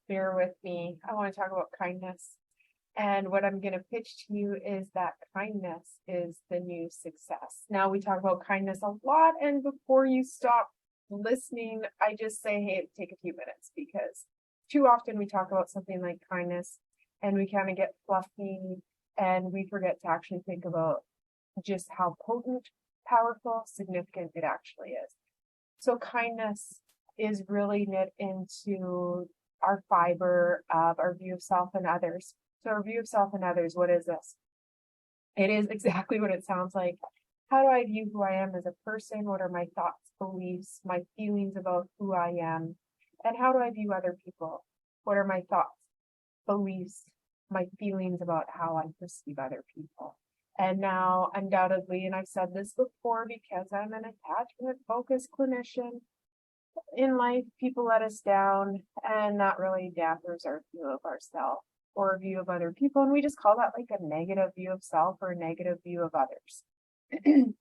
bear with me. I want to talk about kindness. And what I'm going to pitch to you is that kindness is the new success. Now, we talk about kindness a lot, and before you stop listening, I just say, hey, take a few minutes, because too often we talk about something like kindness and we kind of get fluffy and we forget to actually think about just how potent, powerful, significant it actually is. So kindness is really knit into our fiber of our view of self and others. So our view of self and others, what is this? It is exactly what it sounds like. How do I view who I am as a person? What are my thoughts, beliefs, my feelings about who I am? And how do I view other people? What are my thoughts, beliefs, my feelings about how I perceive other people? And now, undoubtedly, and I've said this before because I'm an attachment-focused clinician, in life, people let us down, and that really dampers our view of ourselves or a view of other people. And we just call that like a negative view of self or a negative view of others.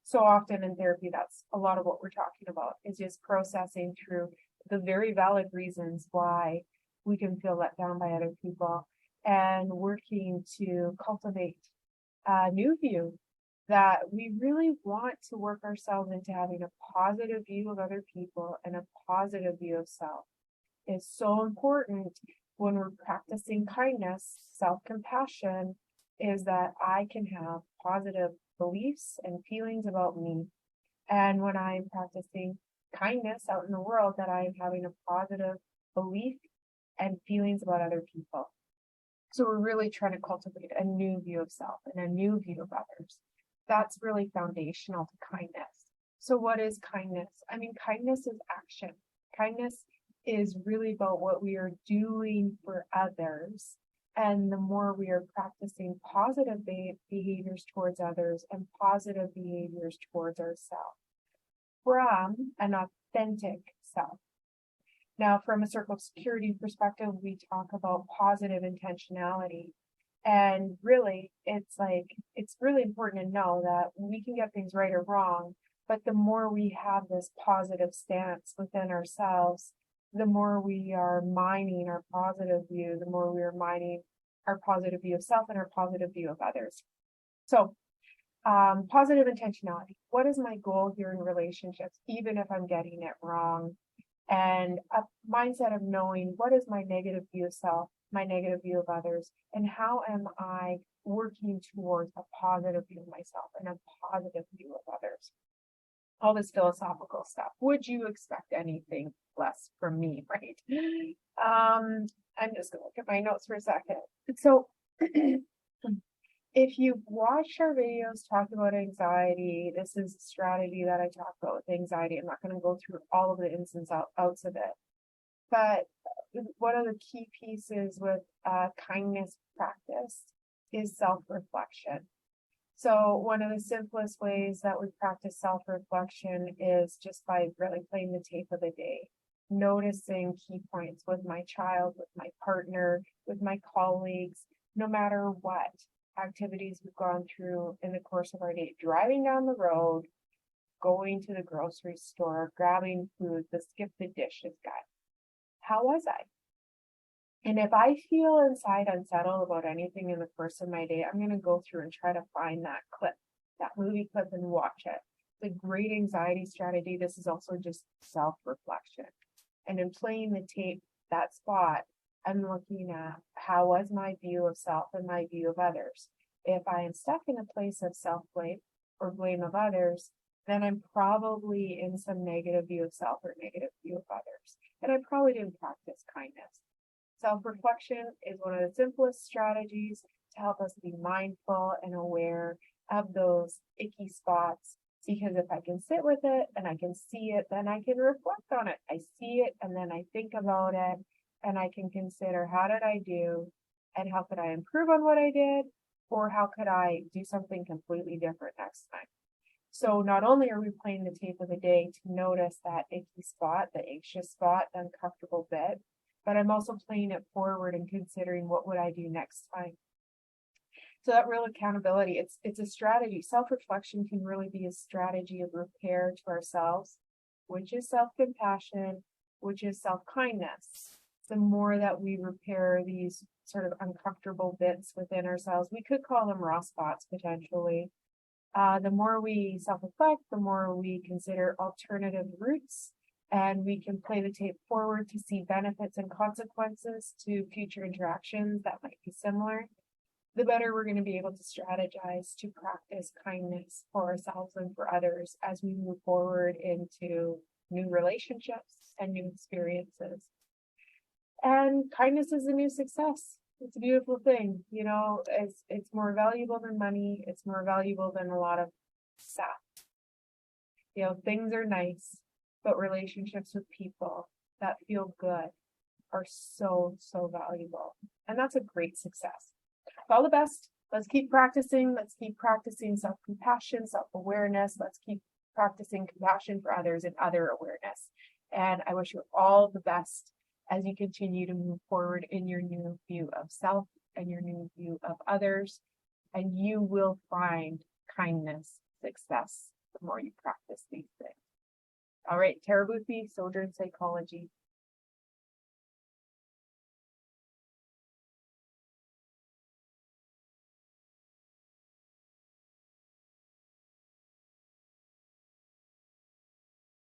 So often in therapy, that's a lot of what we're talking about, is just processing through the very valid reasons why we can feel let down by other people and working to cultivate a new view that we really want to work ourselves into having a positive view of other people and a positive view of self. Is so important when we're practicing kindness, self-compassion, is that I can have positive beliefs and feelings about me. And when I'm practicing kindness out in the world, that I'm having a positive belief and feelings about other people. So we're really trying to cultivate a new view of self and a new view of others. That's really foundational to kindness. So what is kindness? I mean, kindness is action. Kindness is really about what we are doing for others. And the more we are practicing positive behaviors towards others and positive behaviors towards ourselves from an authentic self. Now, from a circle of security perspective, we talk about positive intentionality. And really, it's really important to know that we can get things right or wrong, but the more we have this positive stance within ourselves, the more we are mining our positive view, the more we are mining our positive view of self and our positive view of others. So, positive intentionality. What is my goal here in relationships, even if I'm getting it wrong? And a mindset of knowing what is my negative view of self, my negative view of others, and how am I working towards a positive view of myself and a positive view of others. All this philosophical stuff. Would you expect anything less from me, right? I'm just gonna look at my notes for a second. So if you've watched our videos talk about anxiety, this is a strategy that I talk about with anxiety. I'm not going to go through all of the ins and outs of it. But one of the key pieces with kindness practice is self-reflection. So one of the simplest ways that we practice self-reflection is just by really playing the tape of the day, noticing key points with my child, with my partner, with my colleagues, no matter what activities we've gone through in the course of our day, driving down the road, going to the grocery store, grabbing food, the skip the dishes guy. How was I? And if I feel inside unsettled about anything in the course of my day, I'm going to go through and try to find that clip, that movie clip, and watch it. It's a great anxiety strategy. This is also just self-reflection. And in playing the tape, that spot, I'm looking at how was my view of self and my view of others. If I am stuck in a place of self-blame or blame of others, then I'm probably in some negative view of self or negative view of others. And I probably didn't practice kindness. Self-reflection is one of the simplest strategies to help us be mindful and aware of those icky spots. Because if I can sit with it and I can see it, then I can reflect on it. I see it and then I think about it. And I can consider, how did I do and how could I improve on what I did, or how could I do something completely different next time? So not only are we playing the tape of the day to notice that icky spot, the anxious spot, the uncomfortable bit, but I'm also playing it forward and considering what would I do next time. So that real accountability, it's a strategy. Self-reflection can really be a strategy of repair to ourselves, which is self-compassion, which is self-kindness. the more that we repair these sort of uncomfortable bits within ourselves, we could call them raw spots potentially. The more we self-reflect, the more we consider alternative routes, and we can play the tape forward to see benefits and consequences to future interactions that might be similar, the better we're going to be able to strategize to practice kindness for ourselves and for others as we move forward into new relationships and new experiences. And kindness is a new success. It's a beautiful thing, you know. It's more valuable than money. It's more valuable than a lot of stuff. You know, things are nice, but relationships with people that feel good are so, so valuable. And that's a great success. All the best. Let's keep practicing. Let's keep practicing self-compassion, self-awareness. Let's keep practicing compassion for others and other awareness. And I wish you all the best as you continue to move forward in your new view of self and your new view of others. And you will find kindness, success, the more you practice these things. All right, Tara Boothby, Sojourn Psychology.